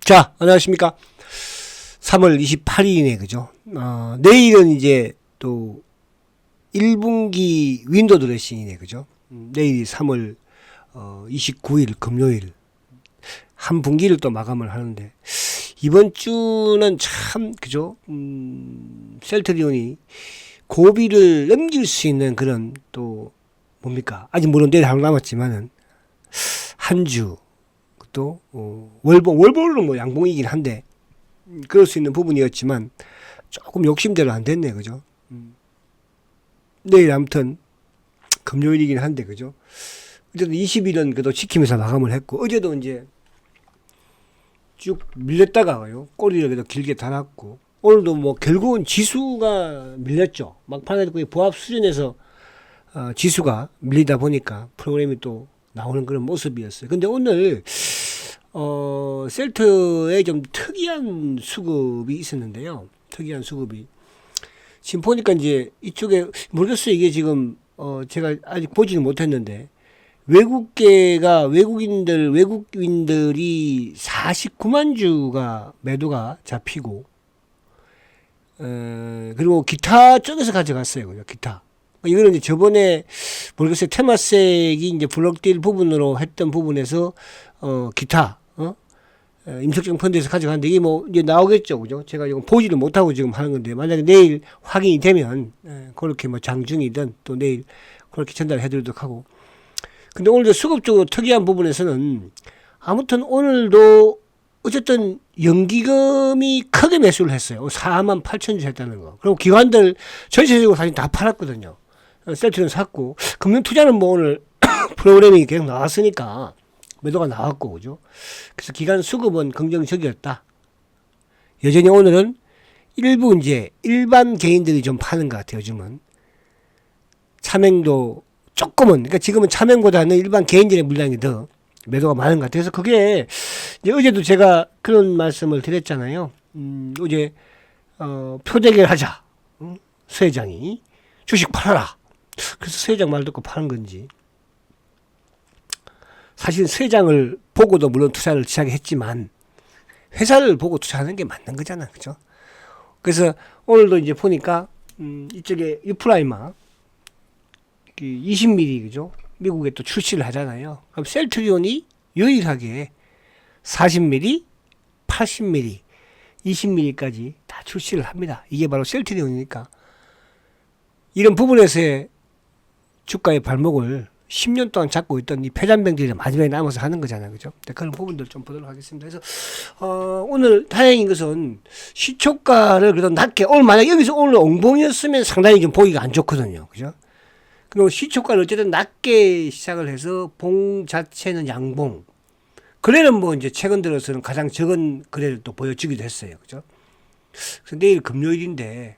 자, 안녕하십니까. 3월 28일이네, 그죠? 내일은 이제 또 1분기 윈도우 드레싱이네, 그죠? 내일이 3월 29일 금요일. 한 분기를 또 마감을 하는데, 이번 주는 참, 그죠? 셀트리온이 고비를 넘길 수 있는 그런 또, 뭡니까? 아직 물론 내일 하루 남았지만은, 한 주, 또, 월봉은 뭐 양봉이긴 한데, 그럴 수 있는 부분이었지만, 조금 욕심대로 안 됐네, 그죠? 내일 아무튼, 금요일이긴 한데, 그죠? 어쨌든 20일은 그래도 지키면서 마감을 했고, 어제도 이제, 쭉 밀렸다가요, 꼬리를 그래도 길게 달았고, 오늘도 뭐, 결국은 지수가 밀렸죠. 막판에 거의 보합 수준에서, 지수가 밀리다 보니까 프로그램이 또 나오는 그런 모습이었어요. 근데 오늘, 셀트에 좀 특이한 수급이 있었는데요. 특이한 수급이. 지금 보니까 이제 이쪽에, 모르겠어요. 이게 지금, 제가 아직 보지는 못했는데, 외국인들이 49만 주가 매도가 잡히고, 그리고 기타 쪽에서 가져갔어요. 그죠? 기타. 이거는 이제 저번에, 모르겠어요. 테마색이 이제 블록딜 부분으로 했던 부분에서, 기타, 임석정 펀드에서 가져갔는데, 이게 뭐, 이제 나오겠죠. 그죠? 제가 이건 보지를 못하고 지금 하는 건데, 만약에 내일 확인이 되면, 그렇게 뭐 장중이든 또 내일 그렇게 전달해 드리도록 하고. 근데 오늘도 수급적으로 특이한 부분에서는, 아무튼 오늘도 어쨌든 연기금이 크게 매수를 했어요. 4만 8천 주 했다는 거. 그리고 기관들 전체적으로 사실 다 팔았거든요. 셀트는 샀고, 금융투자는 뭐 오늘 프로그램이 계속 나왔으니까 매도가 나왔고, 그죠? 그래서 기관 수급은 긍정적이었다. 여전히 오늘은 일부 이제 일반 개인들이 좀 파는 것 같아요, 요즘은. 차명도 조금은, 그러니까 지금은 차명보다는 일반 개인들의 물량이 더 매도가 많은 것 같아요. 그래서 그게, 이제 어제도 제가 그런 말씀을 드렸잖아요. 어제, 표대결 하자. 수 회장이. 주식 팔아라. 그래서 수 회장 말 듣고 파는 건지. 사실 수 회장을 보고도 물론 투자를 시작했지만, 회사를 보고 투자하는 게 맞는 거잖아. 그죠? 그래서 오늘도 이제 보니까, 이쪽에 유프라이마, 20mm, 그죠? 미국에 또 출시를 하잖아요. 그럼 셀트리온이 유일하게 40mm, 80mm, 20mm까지 다 출시를 합니다. 이게 바로 셀트리온이니까. 이런 부분에서의 주가의 발목을 10년 동안 잡고 있던 이 패잔병들이 마지막에 남아서 하는 거잖아요. 그죠? 그런 부분들 좀 보도록 하겠습니다. 그래서, 오늘 다행인 것은 시초가를 그래도 낮게, 오늘 만약 여기서 오늘 엉봉이었으면 상당히 좀 보기가 안 좋거든요. 그죠? 그리고 시초가를 어쨌든 낮게 시작을 해서 봉 자체는 양봉. 거래는 뭐 이제 최근 들어서는 가장 적은 거래를 또 보여주기도 했어요. 그죠? 그래서 내일 금요일인데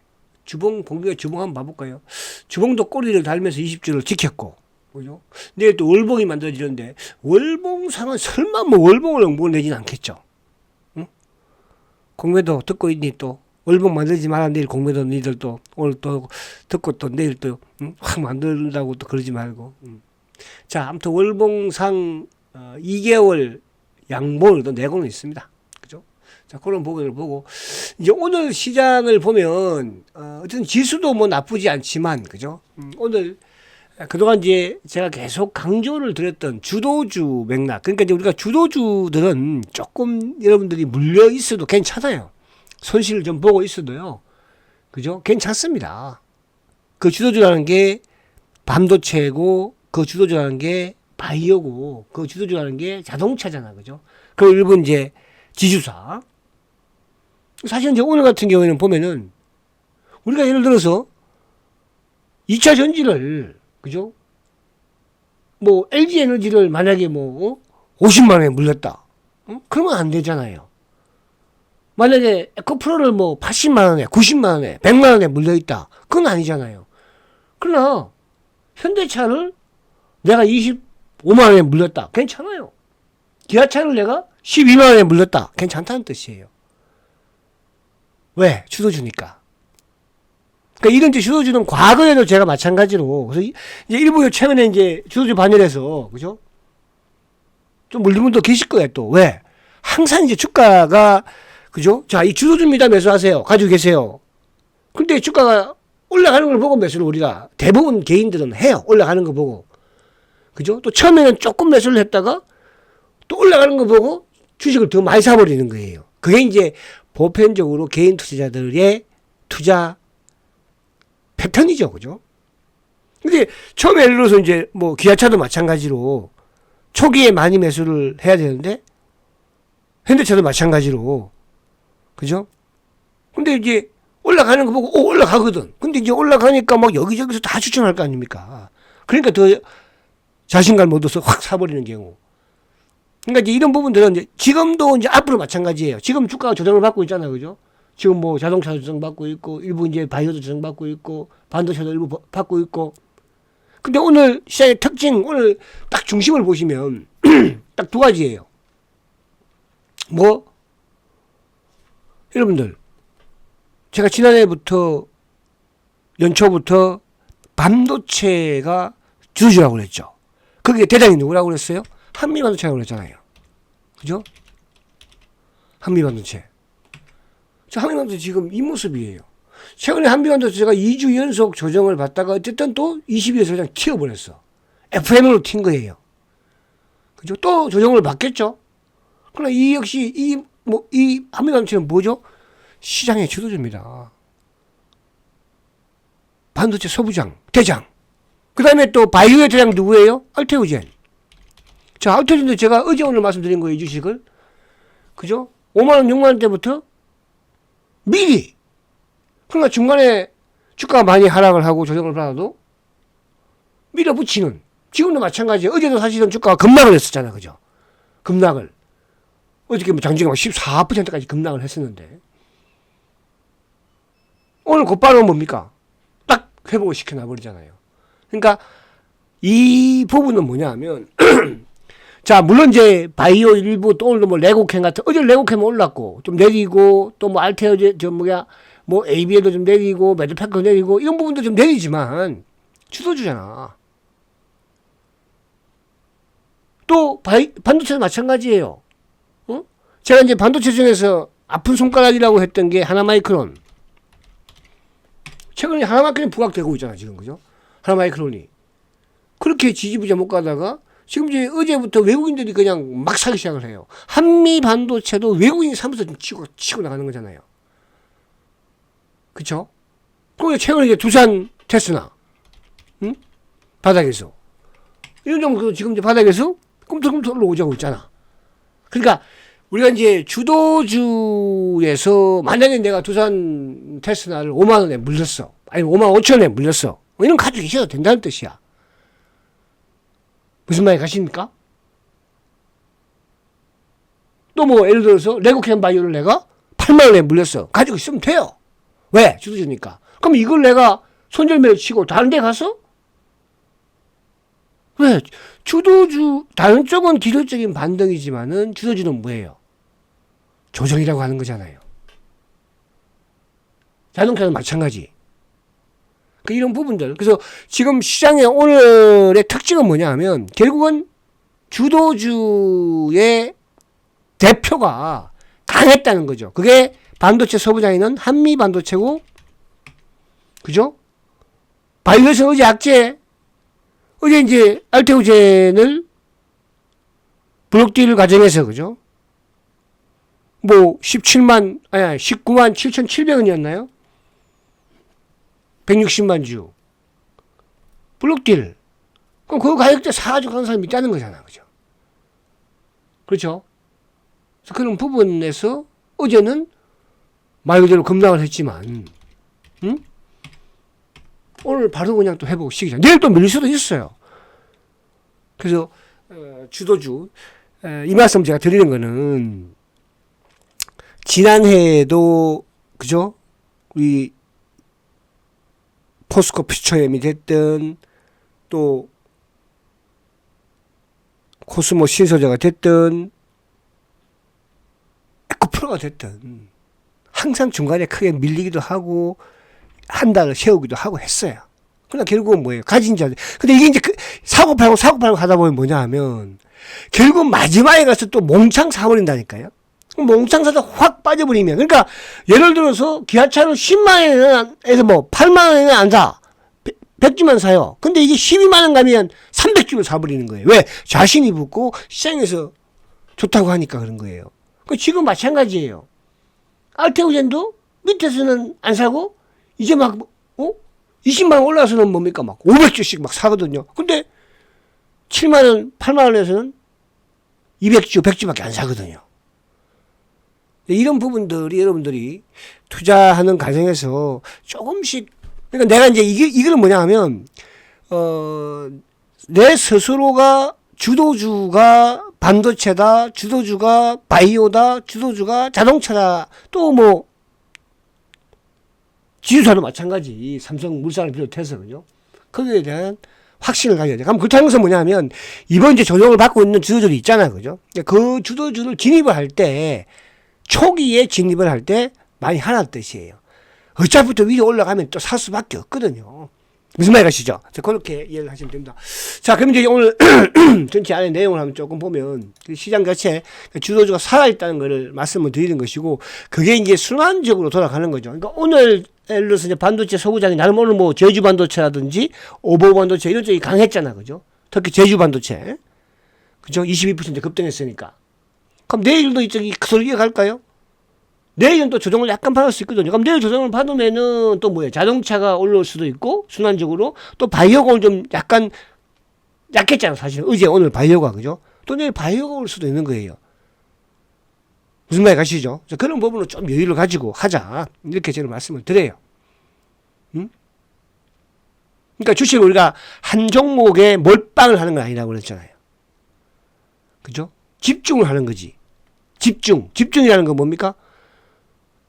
봉기가 주봉 한번 봐볼까요? 주봉도 꼬리를 달면서 20주를 지켰고, 그죠? 내일 또 월봉이 만들어지는데 월봉상은 설마 뭐 월봉을 엉봉을 내지는 않겠죠? 응? 공매도 듣고 있니 또? 월봉 만들지 마라. 내일 공매도 니들 또 오늘 또 듣고 또 내일 또 확 만들라고 또 그러지 말고. 자, 아무튼 월봉상 2개월 양봉을 또 내고는 있습니다. 그죠? 자, 그런 부분을 보고 이제 오늘 시장을 보면 어쨌든 지수도 뭐 나쁘지 않지만, 그죠? 오늘 그동안 이제 제가 계속 강조를 드렸던 주도주 맥락. 그러니까 이제 우리가 주도주들은 조금 여러분들이 물려 있어도 괜찮아요. 손실을 좀 보고 있어도요. 그죠? 괜찮습니다. 그 주도주라는 게 반도체고, 그 주도주라는 게 바이오고, 그 주도주라는 게 자동차잖아. 그죠? 그 일본 이제 지주사. 사실 이제 오늘 같은 경우에는 보면은 우리가 예를 들어서 2차 전지를, 그죠? 뭐 LG 에너지를 만약에 뭐 50만 원에 물렸다. 그러면 안 되잖아요. 만약에 에코프로를 뭐 80만 원에, 90만 원에, 100만 원에 물려있다. 그건 아니잖아요. 그러나 현대차를 내가 25만 원에 물렸다. 괜찮아요. 기아차를 내가 12만 원에 물렸다. 괜찮다는 뜻이에요. 왜? 주도주니까. 그러니까 이런 이제 주도주는 과거에도 제가 마찬가지로, 그래서 이제 일부 최근에 이제 주도주 반열에서, 그죠? 좀 물린 분도 계실 거예요, 또. 왜? 항상 이제 주가가, 그죠? 자, 이 주도주입니다. 매수하세요. 가지고 계세요. 근데 주가가 올라가는 걸 보고 매수를 우리가 대부분 개인들은 해요. 올라가는 거 보고. 그죠? 또 처음에는 조금 매수를 했다가 또 올라가는 거 보고 주식을 더 많이 사버리는 거예요. 그게 이제 보편적으로 개인 투자자들의 투자 패턴이죠. 그죠? 근데 처음에 예를 들어서 이제 뭐 기아차도 마찬가지로 초기에 많이 매수를 해야 되는데 현대차도 마찬가지로 그죠? 근데 이제 올라가는 거 보고 올라가거든. 근데 이제 올라가니까 막 여기저기서 다 추천할 거 아닙니까? 그러니까 더 자신감 못 얻어서 확 사버리는 경우. 그러니까 이제 이런 부분들은 이제 지금도 이제 앞으로 마찬가지예요. 지금 주가가 조정을 받고 있잖아요. 그죠? 지금 뭐 자동차 조정받고 있고 일부 이제 바이오도 조정받고 있고 반도체도 일부 받고 있고. 근데 오늘 시장의 특징, 오늘 딱 중심을 보시면 딱 두 가지예요. 뭐 여러분들 제가 지난해부터 연초부터 반도체가 주주라고 그랬죠. 거기에 대장이 누구라고 그랬어요? 한미반도체라고 그랬잖아요. 그죠? 한미반도체. 저 한미반도체 지금 이 모습이에요. 최근에 한미반도체가 2주 연속 조정을 받다가 어쨌든 또 20일에서 그냥 튀어버렸어. FM으로 튄 거예요. 그죠? 또 조정을 받겠죠? 그러나 이 역시 이 한미반도체는 뭐죠? 시장의 주도주입니다. 반도체 소부장, 대장. 그 다음에 또 바이오의 대장 누구예요? 알테오젠. 자, 알테오젠도 제가 어제 오늘 말씀드린 거예요, 이 주식을. 그죠? 5만원, 6만원대부터 미리. 그러니까 중간에 주가가 많이 하락을 하고 조정을 받아도 밀어붙이는. 지금도 마찬가지예요. 어제도 사실은 주가가 급락을 했었잖아, 그죠? 급락을. 어저께 뭐 장중에 막 14%까지 급락을 했었는데. 오늘 곧바로 뭡니까? 딱 회복을 시켜놔버리잖아요. 그러니까 이 부분은 뭐냐 하면 자, 물론 이제 바이오 일부 또 오늘도 뭐 레고캠 같은, 어제 레고캠 올랐고 좀 내리고 또 뭐 알테어제 뭐 ABL도 좀 내리고 매드패커 내리고 이런 부분도 좀 내리지만 주도주잖아. 또 반도체도 마찬가지예요. 어? 제가 이제 반도체 중에서 아픈 손가락이라고 했던 게 하나마이크론. 최근에 하나마이크론이 부각되고 있잖아, 지금. 그죠? 하나마이크론이. 그렇게 지지부자 못 가다가 지금 이제 어제부터 외국인들이 그냥 막 사기 시작을 해요. 한미 반도체도 외국인이 사면서 좀 치고 나가는 거잖아요. 그쵸? 그리고 최근에 이제 두산 테스나, 응? 바닥에서. 이런 정도 지금 이제 바닥에서 꿈틀꿈틀 올라오자고 있잖아. 그러니까 우리가 이제 주도주에서 만약에 내가 두산 테스나를 5만원에 물렸어. 아니 5만 5천원에 물렸어. 이런 가지고 계셔도 된다는 뜻이야. 무슨 말이 가십니까? 또 뭐 예를 들어서 레고캠 바이오를 내가 8만원에 물렸어. 가지고 있으면 돼요. 왜? 주도주니까. 그럼 이걸 내가 손절매를 치고 다른 데 가서? 왜? 주도주, 다른 쪽은 기술적인 반등이지만은 주도주는 뭐예요? 조정이라고 하는 거잖아요. 자동차는 마찬가지. 이런 부분들. 그래서 지금 시장의 오늘의 특징은 뭐냐 하면 결국은 주도주의 대표가 강했다는 거죠. 그게 반도체 소부장에는 한미 반도체고, 그죠? 바이오에서 어제 악재, 어제 이제 알테오젠을 블록딜 과정에서, 그죠? 뭐 19만 7,700원이었나요? 160만 주. 블록딜. 그럼 그 가격대 사가지고 가는 사람이 있다는 거잖아. 그죠? 그렇죠? 그래서 그런 부분에서 어제는 말 그대로 급락을 했지만, 응? 오늘 바로 그냥 또 회복 시키자. 내일 또 밀릴 수도 있어요. 그래서, 주도주, 이 말씀 제가 드리는 거는, 지난해에도, 그죠? 우리, 포스코 퓨처엠이 됐든, 또, 코스모 신소재가 됐든, 에코프로가 됐든, 항상 중간에 크게 밀리기도 하고, 한 달을 세우기도 하고 했어요. 그러나 결국은 뭐예요? 가진 자들. 근데 이게 이제 사고 팔고 하다 보면 뭐냐 하면, 결국 마지막에 가서 또 몽창 사버린다니까요. 몽창 사다 확 빠져버리면. 그러니까 예를 들어서 기아차를 10만원에서 뭐 8만원에 안 사. 100주만 사요. 근데 이게 12만원 가면 300주를 사버리는 거예요. 왜? 자신이 붙고 시장에서 좋다고 하니까 그런 거예요. 지금 마찬가지예요. 알테오젠도 밑에서는 안 사고 이제 막 20만원 올라서는 뭡니까? 막 500주씩 막 사거든요. 근데 7만원, 8만원에서는 200주, 100주밖에 안 사거든요. 이런 부분들이 여러분들이 투자하는 과정에서 조금씩, 그러니까 내가 이제 이거는 뭐냐 하면, 내 스스로가 주도주가 반도체다, 주도주가 바이오다, 주도주가 자동차다, 또 뭐, 지주사도 마찬가지. 삼성물산을 비롯해서, 그죠? 거기에 대한 확신을 가져야 돼. 그럼 그렇다는 것은 뭐냐 하면, 이번 이제 조정을 받고 있는 주도주들이 있잖아요. 그죠? 그 주도주를 진입을 할 때, 초기에 진입을 할 때 많이 하라는 뜻이에요. 어차피 또 위로 올라가면 또 살 수밖에 없거든요. 무슨 말 가시죠? 그렇게 이해를 하시면 됩니다. 자, 그럼 이제 오늘 전체 안에 내용을 한번 조금 보면 시장 자체 주도주가 살아있다는 것을 말씀을 드리는 것이고 그게 이제 순환적으로 돌아가는 거죠. 그러니까 오늘 예를 들어서 이제 반도체 소구장이 나름 오늘 뭐 제주 반도체라든지 오보 반도체 이런 쪽이 강했잖아. 그죠? 특히 제주 반도체. 그죠? 22% 급등했으니까. 그럼 내일도 이쪽이 그대로 이어갈까요? 내일은 또 조정을 약간 받을 수 있거든요. 그럼 내일 조정을 받으면은 또 뭐예요? 자동차가 올라올 수도 있고, 순환적으로. 또 바이오가 오늘 좀 약간 약했잖아, 사실. 어제 오늘 바이오가, 그죠? 또 내일 바이오가 올 수도 있는 거예요. 무슨 말이 가시죠? 그런 부분을 좀 여유를 가지고 하자. 이렇게 저는 말씀을 드려요. 응? 그러니까 주식을 우리가 한 종목에 몰빵을 하는 건 아니라고 그랬잖아요. 그죠? 집중을 하는 거지. 집중이라는 건 뭡니까?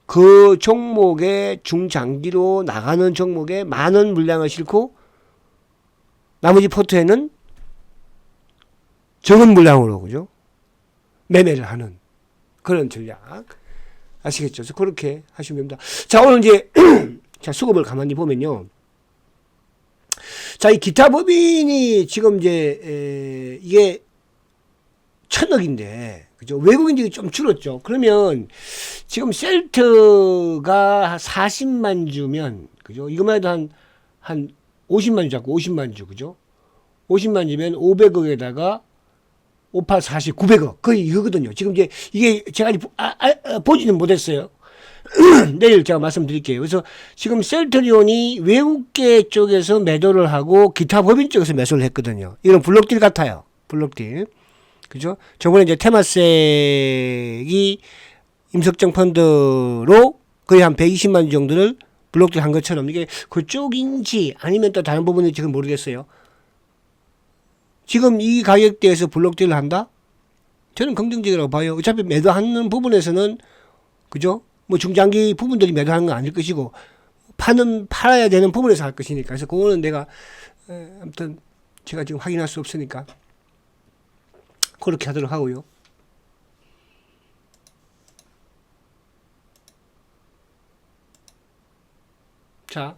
그 종목의 중장기로 나가는 종목에 많은 물량을 싣고 나머지 포트에는 적은 물량으로, 그죠? 매매를 하는 그런 전략. 아시겠죠? 그래서 그렇게 하시면 됩니다. 자, 오늘 이제 자, 수급을 가만히 보면요. 자, 이 기타 법인이 지금 이제 이게 1,000억인데, 그죠? 외국인들이 좀 줄었죠. 그러면 지금 셀트가 40만 주면, 그죠? 이거만 해도 한 50만 주 잡고 50만 주, 그죠? 50만 주면 500억에다가 58, 40, 900억. 거의 이거거든요. 지금 이제 이게 제가 보지는 못했어요. 내일 제가 말씀드릴게요. 그래서 지금 셀트리온이 외국계 쪽에서 매도를 하고 기타 법인 쪽에서 매수를 했거든요. 이건 블록딜 같아요. 블록딜. 그죠? 저번에 이제 테마색이 임석정 펀드로 거의 한 120만 정도를 블록딜 한 것처럼 이게 그쪽인지 아니면 또 다른 부분인지 지금 모르겠어요. 지금 이 가격대에서 블록딜을 한다? 저는 긍정적이라고 봐요. 어차피 매도하는 부분에서는 그죠? 뭐 중장기 부분들이 매도하는 건 아닐 것이고 팔아야 되는 부분에서 할 것이니까. 그래서 그거는 내가 아무튼 제가 지금 확인할 수 없으니까 그렇게 하도록 하고요. 자,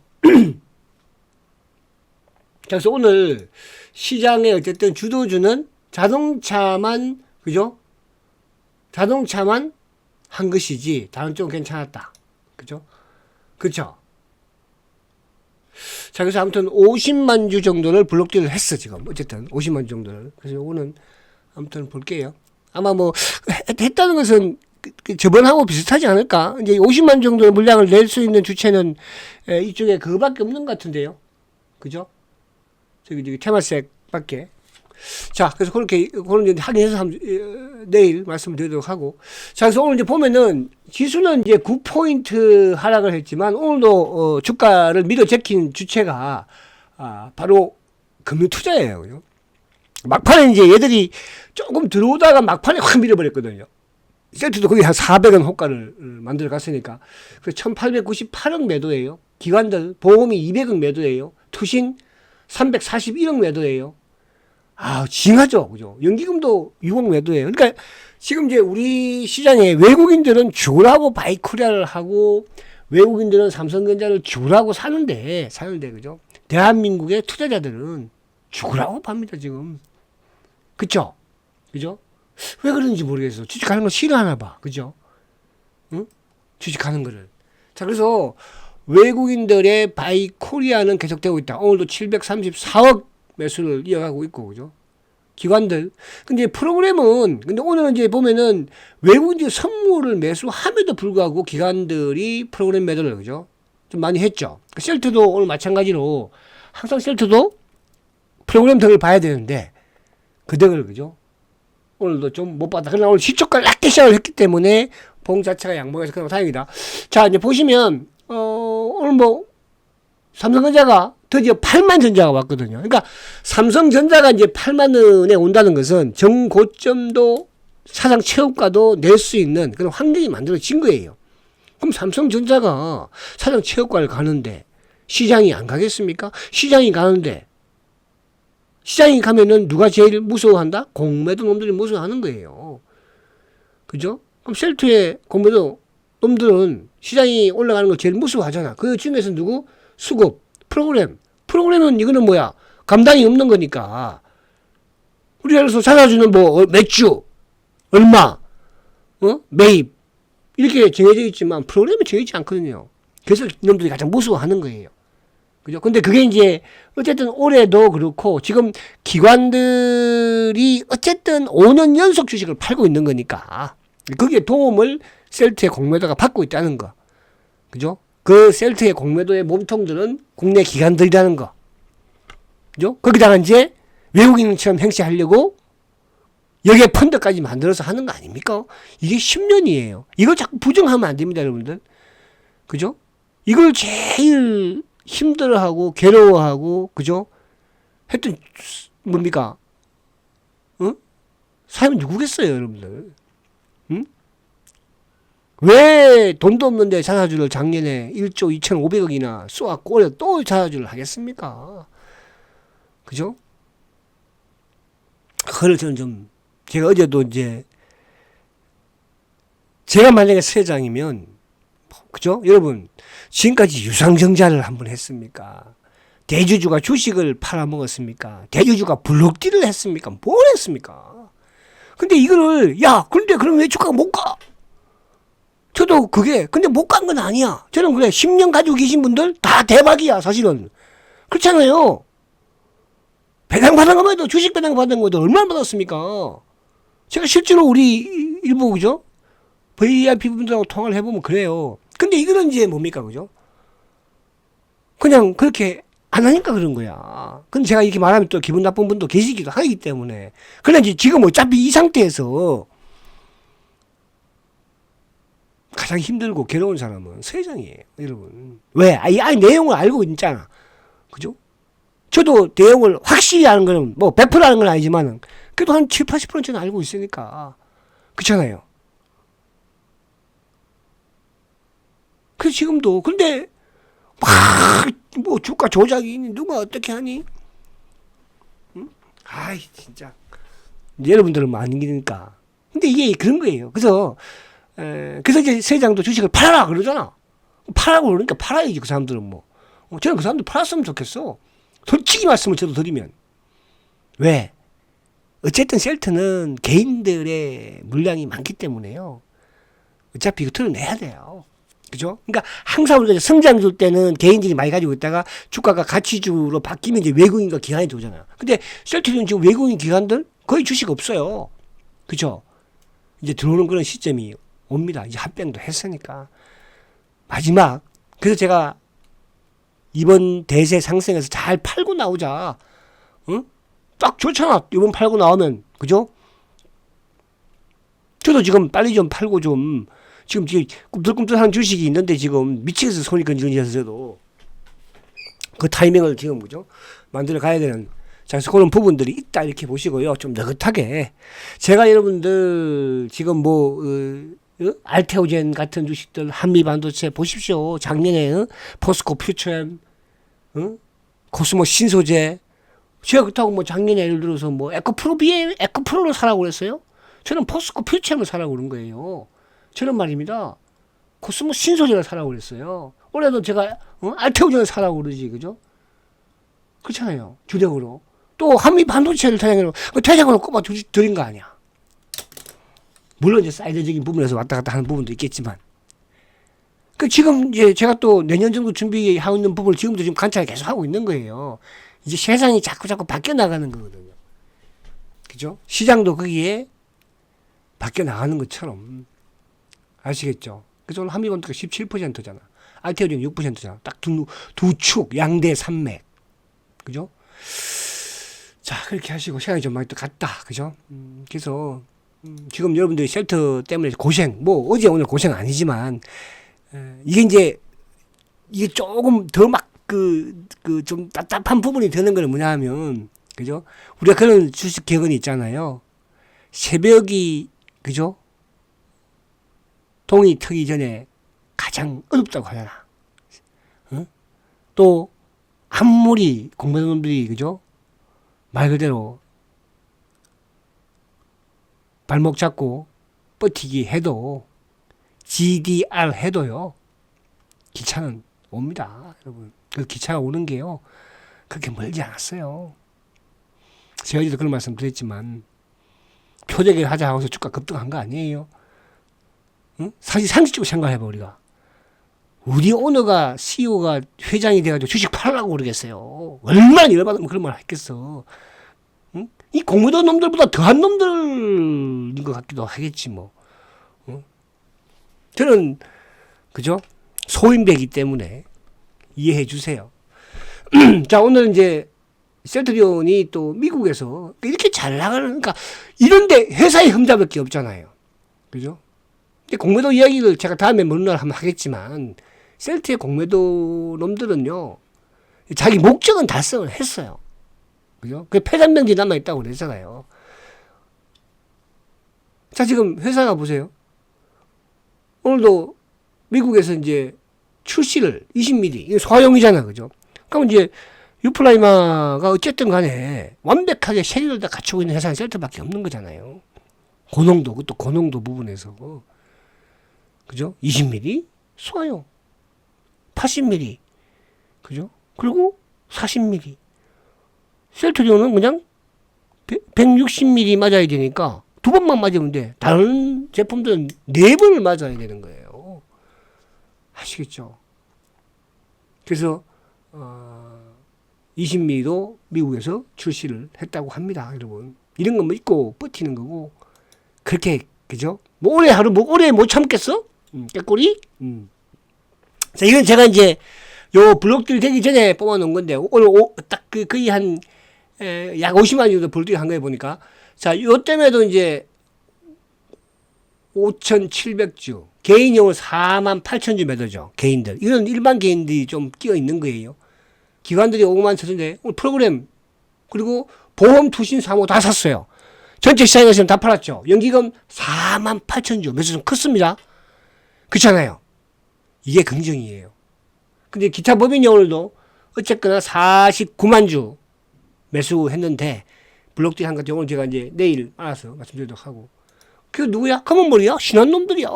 그래서 오늘 시장의 어쨌든 주도주는 자동차만, 그죠? 자동차만 한 것이지 다른 쪽은 괜찮았다. 그죠? 그쵸? 자, 그래서 아무튼 50만 주 정도를 블록딜을 했어, 지금. 어쨌든 50만 주 정도를. 그래서 요거는 아무튼 볼게요. 아마 뭐 했다는 것은 저번하고 비슷하지 않을까? 이제 50만 정도의 물량을 낼 수 있는 주체는 이쪽에 그거밖에 없는 것 같은데요. 그죠? 저기 테마색밖에. 자, 그래서 그렇게 그런 이제 확인해서 내일 말씀드리도록 하고. 자, 그래서 오늘 이제 보면은 지수는 이제 9포인트 하락을 했지만 오늘도 주가를 밀어제킨 주체가 바로 금융 투자예요. 그죠? 막판에 이제 얘들이 조금 들어오다가 막판에 확 밀어버렸거든요. 셀트도 거기 한 400원 호가를 만들어 갔으니까. 그래서 1898억 매도예요. 기관들, 보험이 200억 매도예요. 투신 341억 매도예요. 징하죠. 그죠? 연기금도 6억 매도예요. 그러니까 지금 이제 우리 시장에 외국인들은 죽으라고 바이코리아를 하고 외국인들은 삼성전자를 죽으라고 사는데, 그죠? 대한민국의 투자자들은 죽으라고 팝니다, 지금. 그쵸? 그죠? 왜 그런지 모르겠어. 주식하는 거 싫어하나 봐. 그죠? 응? 주식하는 거를. 자, 그래서 외국인들의 바이 코리아는 계속되고 있다. 오늘도 734억 매수를 이어가고 있고, 그죠? 기관들. 근데 프로그램은, 근데 오늘은 이제 보면은 외국인들 선물을 매수함에도 불구하고 기관들이 프로그램 매도를, 그죠? 좀 많이 했죠. 셀트도 오늘 마찬가지로 항상 셀트도 프로그램 덕을 봐야 되는데 그 덕을, 그죠? 오늘도 좀 못 봤다. 그러나 오늘 시초가 낮게 시작을 했기 때문에 봉 자체가 양봉해서 그나마 다행이다. 자, 이제 보시면, 오늘 뭐, 삼성전자가 드디어 8만 전자가 왔거든요. 그러니까 삼성전자가 이제 8만 원에 온다는 것은 정고점도 사상 최고가도 낼 수 있는 그런 환경이 만들어진 거예요. 그럼 삼성전자가 사상 최고가를 가는데 시장이 안 가겠습니까? 시장이 가는데 시장이 가면은 누가 제일 무서워한다? 공매도 놈들이 무서워하는 거예요. 그죠? 그럼 셀트의 공매도 놈들은 시장이 올라가는 걸 제일 무서워하잖아. 그 중에서 누구? 수급, 프로그램은 이거는 뭐야? 감당이 없는 거니까. 우리가 그래서 찾아주는 뭐, 매주, 얼마, 매입. 이렇게 정해져 있지만 프로그램이 정해지지 않거든요. 그래서 이놈들이 가장 무서워하는 거예요. 그죠? 근데 그게 이제, 어쨌든 올해도 그렇고, 지금 기관들이 어쨌든 5년 연속 주식을 팔고 있는 거니까, 거기에 도움을 셀트의 공매도가 받고 있다는 거. 그죠? 그 셀트의 공매도의 몸통들은 국내 기관들이라는 거. 그죠? 거기다가 이제 외국인처럼 행세하려고 여기에 펀드까지 만들어서 하는 거 아닙니까? 이게 10년이에요. 이걸 자꾸 부정하면 안 됩니다, 여러분들. 그죠? 이걸 제일 힘들어하고 괴로워하고, 그죠? 했던, 뭡니까? 사람이 누구겠어요, 여러분들? 응? 왜 돈도 없는데 자사주를 작년에 1조 2,500억이나 쏘았고 올해 또 자사주를 하겠습니까? 그죠? 그걸 저는 좀, 제가 어제도 이제, 제가 만약에 세장이면, 그죠? 여러분, 지금까지 유상증자를 한번 했습니까? 대주주가 주식을 팔아먹었습니까? 대주주가 블록딜을 했습니까? 뭘 했습니까? 근데 이거를, 야, 근데 그럼 왜 주가가 못 가? 저도 그게, 근데 못 간 건 아니야. 저는 그래, 10년 가지고 계신 분들 다 대박이야, 사실은. 그렇잖아요. 배당 받은 것만 해도, 주식 배당 받은 것도 얼마나 받았습니까? 제가 실제로 우리 일부, 그죠? VIP 분들하고 통화를 해보면 그래요. 근데 이거는 이제 뭡니까, 그죠? 그냥 그렇게 안 하니까 그런 거야. 근데 제가 이렇게 말하면 또 기분 나쁜 분도 계시기도 하기 때문에. 그런데 이제 지금 어차피 이 상태에서 가장 힘들고 괴로운 사람은 세상이에요, 여러분. 왜? 아니, 내용을 알고 있잖아. 그죠? 저도 내용을 확실히 아는 거는, 뭐, 100% 아는 건 아니지만, 그래도 한 7, 80%는 알고 있으니까. 그렇잖아요. 그래서 지금도, 근데, 뭐, 주가 조작이 누가 어떻게 하니? 응? 아이, 진짜. 여러분들은 뭐 아니니까. 근데 이게 그런 거예요. 그래서 이제 세장도 주식을 팔아라 그러잖아. 팔라고 그러니까 팔아야지, 그 사람들은 뭐. 저는 그 사람들 팔았으면 좋겠어. 솔직히 말씀을 저도 드리면. 왜? 어쨌든 셀트는 개인들의 물량이 많기 때문에요. 어차피 이거 털어내야 돼요. 그죠? 그러니까 항상 우리가 성장 줄 때는 개인들이 많이 가지고 있다가 주가가 가치주로 바뀌면 이제 외국인과 기관이 들어오잖아요. 근데 셀트는 지금 외국인 기관들 거의 주식 없어요. 그죠? 이제 들어오는 그런 시점이 옵니다. 이제 합병도 했으니까. 마지막. 그래서 제가 이번 대세 상승에서 잘 팔고 나오자. 응? 딱 좋잖아. 이번 팔고 나오면. 그죠? 저도 지금 빨리 좀 팔고 좀, 지금 꿈틀꿈틀한 주식이 있는데 지금 미치겠어. 손이 건질건질해서 저도. 그 타이밍을 지금, 그죠? 만들어 가야 되는. 자, 그래서 그런 부분들이 있다. 이렇게 보시고요. 좀 느긋하게. 제가 여러분들 지금 뭐, 알테오젠 같은 주식들, 한미반도체 보십시오. 작년에 포스코 퓨처엠, 코스모 신소재. 제가 그렇다고 뭐 작년에 예를 들어서 뭐 에코프로를 사라고 그랬어요. 저는 포스코 퓨처엠을 사라고 그런 거예요. 저는 말입니다. 코스모 신소재를 사라고 그랬어요. 올해도 제가 알테오젠을 사라고 그러지, 그죠? 그렇잖아요. 주력으로. 또 한미반도체를 대장으로 꼽아 드린 거 아니야. 물론 이제 사이드적인 부분에서 왔다 갔다 하는 부분도 있겠지만, 그 지금 이제 제가 또 내년 정도 준비하고 있는 부분을 지금도 지금 관찰을 계속 하고 있는 거예요. 이제 세상이 자꾸 바뀌어 나가는 거거든요. 그죠? 시장도 거기에 바뀌어 나가는 것처럼. 아시겠죠? 그래서 오늘 한미건투가 17%잖아. 알테오리는 6%잖아. 딱 두 축, 양대 산맥. 그죠? 자, 그렇게 하시고, 시간이 좀 많이 또 갔다. 그죠? 그래서, 지금 여러분들이 쉘터 때문에 고생, 뭐, 어제 오늘 고생 아니지만, 이게 조금 더 좀 답답한 부분이 되는 건 뭐냐 하면, 그죠? 우리가 그런 주식 격언이 있잖아요. 새벽이, 그죠? 동이 트기 전에 가장 어둡다고 하잖아. 어? 또, 아무리 공부자놈들이, 그죠? 말 그대로 발목 잡고 버티기 해도, GDR 해도요, 기차는 옵니다, 여러분. 그 기차가 오는 게요, 그렇게 멀지 않았어요. 제가 어제도 그런 말씀 드렸지만, 표적을 하자 하고서 주가 급등한 거 아니에요? 응? 사실 상식적으로 생각해봐, 우리가. 우리 오너가, CEO가 회장이 돼가지고 주식 팔라고 그러겠어요. 얼마나 열받으면 그런 말 했겠어. 응? 이 공무원 놈들보다 더한 놈들인 것 같기도 하겠지, 뭐. 응? 저는, 그죠? 소인배이기 때문에 이해해 주세요. 자, 오늘 이제, 셀트리온이 또 미국에서 이렇게 잘 나가는, 그러니까, 이런데 회사의 흠잡을 게 없잖아요. 그죠? 공매도 이야기를 제가 다음에 어느 날 한번 하겠지만, 셀트의 공매도 놈들은요, 자기 목적은 달성을 했어요. 그죠? 그 폐단병지 남아있다고 그랬잖아요. 자, 지금 회사가 보세요. 오늘도 미국에서 이제 출시를 20mm, 이게 소화용이잖아. 그죠? 그럼 이제 유플라이마가 어쨌든 간에 완벽하게 세계를 다 갖추고 있는 회사는 셀트밖에 없는 거잖아요. 고농도, 그것도 고농도 부분에서. 그죠? 20mm 소화용, 80mm, 그죠? 그리고 40mm. 셀트리온은 그냥 160mm 맞아야 되니까 두 번만 맞으면 돼. 다른 제품들은 4번을 맞아야 되는 거예요. 아시겠죠? 그래서 20mm도 미국에서 출시를 했다고 합니다, 여러분. 이런 거 믿고 버티는 거고, 그렇게, 그죠? 뭐 올해 하루, 뭐 올해 못 참겠어? 깨꼬리? 자, 이건 제가 이제 요 블록들 되기 전에 뽑아놓은 건데, 오늘 딱 거의 약 50만 정도 블록들 한 거에 보니까, 자, 요 때문에도 이제 5,700주, 개인용은 48,000주 매도죠, 개인들. 이런 일반 개인들이 좀 끼어 있는 거예요. 기관들이 5만 쳤는데, 오늘 프로그램, 그리고 보험, 투신, 사모 다 샀어요. 전체 시장에서는 다 팔았죠. 연기금 48,000주, 매수 좀 컸습니다. 그렇잖아요. 이게 긍정이에요. 근데 기타 법인용으로도 어쨌거나 49만 주 매수했는데, 블록들이 한 것, 오늘 제가 이제 내일 알아서 말씀드리도록 하고. 그게 누구야? 커먼머리야? 신한 놈들이야.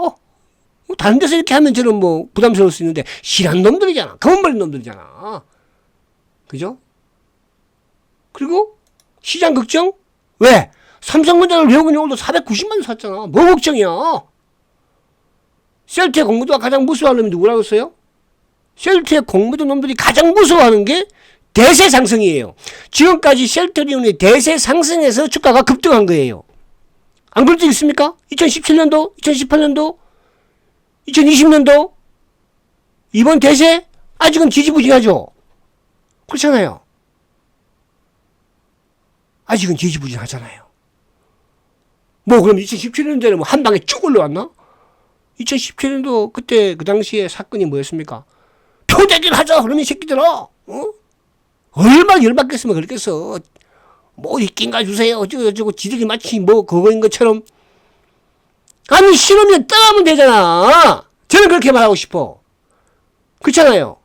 다른 데서 이렇게 하면 저는 뭐 부담스러울 수 있는데, 신한 놈들이잖아. 커먼머리 놈들이잖아. 그죠? 그리고 시장 걱정? 왜? 삼성전자를 외국인이 오늘도 490만 원 샀잖아. 뭐 걱정이야? 셀트의 공무도가 가장 무서워하는 놈이 누구라고 했어요? 셀트의 공무도 놈들이 가장 무서워하는 게 대세 상승이에요. 지금까지 셀트리온이 대세 상승해서 주가가 급등한 거예요. 안 그럴 적 있습니까? 2017년도, 2018년도, 2020년도, 이번 대세 아직은 지지부진하죠. 그렇잖아요. 아직은 지지부진하잖아요. 뭐 그럼 2017년도에는 뭐 한 방에 쭉 올라왔나? 2017년도 그때 그 당시에 사건이 뭐였습니까? 표대기를 하자 그러면 이 새끼들아, 얼마나 열받겠으면 그랬겠어. 뭐 있긴가 주세요. 어쩌고 지들이 마치 뭐 그거인 것처럼. 아니 싫으면 떠나면 되잖아. 저는 그렇게 말하고 싶어. 그렇잖아요.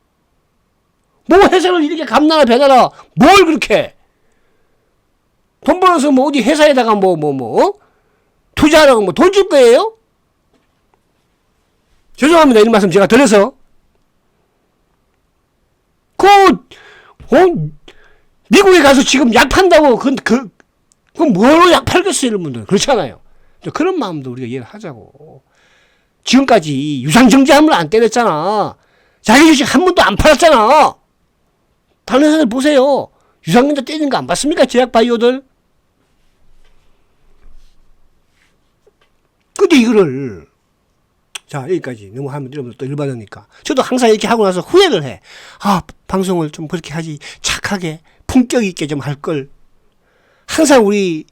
뭐 회사를 이렇게 감나라 배나라 뭘 그렇게 돈 벌어서 뭐 어디 회사에다가 투자하라고 뭐 돈 줄 거예요? 죄송합니다. 이런 말씀 제가 드려서. 미국에 가서 지금 약 판다고, 그건 뭐로 약 팔겠어요, 여러분들. 그렇잖아요. 그런 마음도 우리가 이해를 하자고. 지금까지 유상증자함을 안 때렸잖아. 자기 주식 한 번도 안 팔았잖아. 다른 회사들 보세요. 유상증자 때리는 거 안 봤습니까? 제약 바이오들. 근데 이거를 자 여기까지 너무 하면 여러분들 또 일반하니까 저도 항상 이렇게 하고 나서 후회를 해. 아 방송을 좀 그렇게 하지 착하게 품격 있게 좀 할 걸. 항상 우리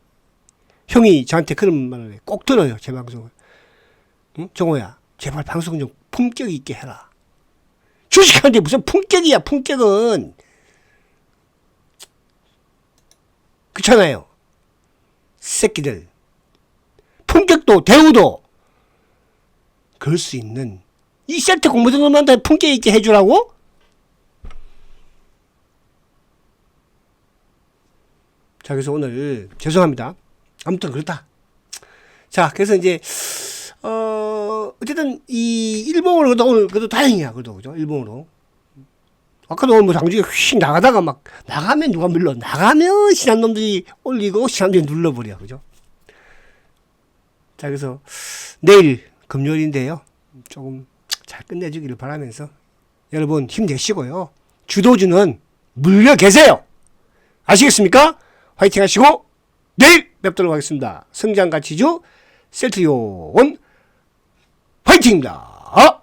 형이 저한테 그런 말을 해. 꼭 들어요 제 방송을. 응? 정호야 제발 방송 좀 품격 있게 해라. 주식하는데 무슨 품격이야. 품격은 그렇잖아요. 새끼들 품격도 대우도 그럴 수 있는 이 세트 공부된 것만 다 품격 있게 해주라고? 자 그래서 오늘 죄송합니다. 아무튼 그렇다. 자 그래서 이제 어쨌든 이 일본어로 오늘 그래도 다행이야. 그래도 그죠? 일본어로. 아까도 오늘 뭐 장중에 휙 나가다가 막 나가면 누가 밀러 나가면 신한 놈들이 올리고 신한 놈들이 눌러버려. 그죠? 자 그래서 내일 금요일인데요. 조금 잘 끝내주기를 바라면서 여러분 힘내시고요. 주도주는 물려 계세요. 아시겠습니까? 화이팅 하시고 내일 뵙도록 하겠습니다. 성장가치주 셀트리온 화이팅입니다.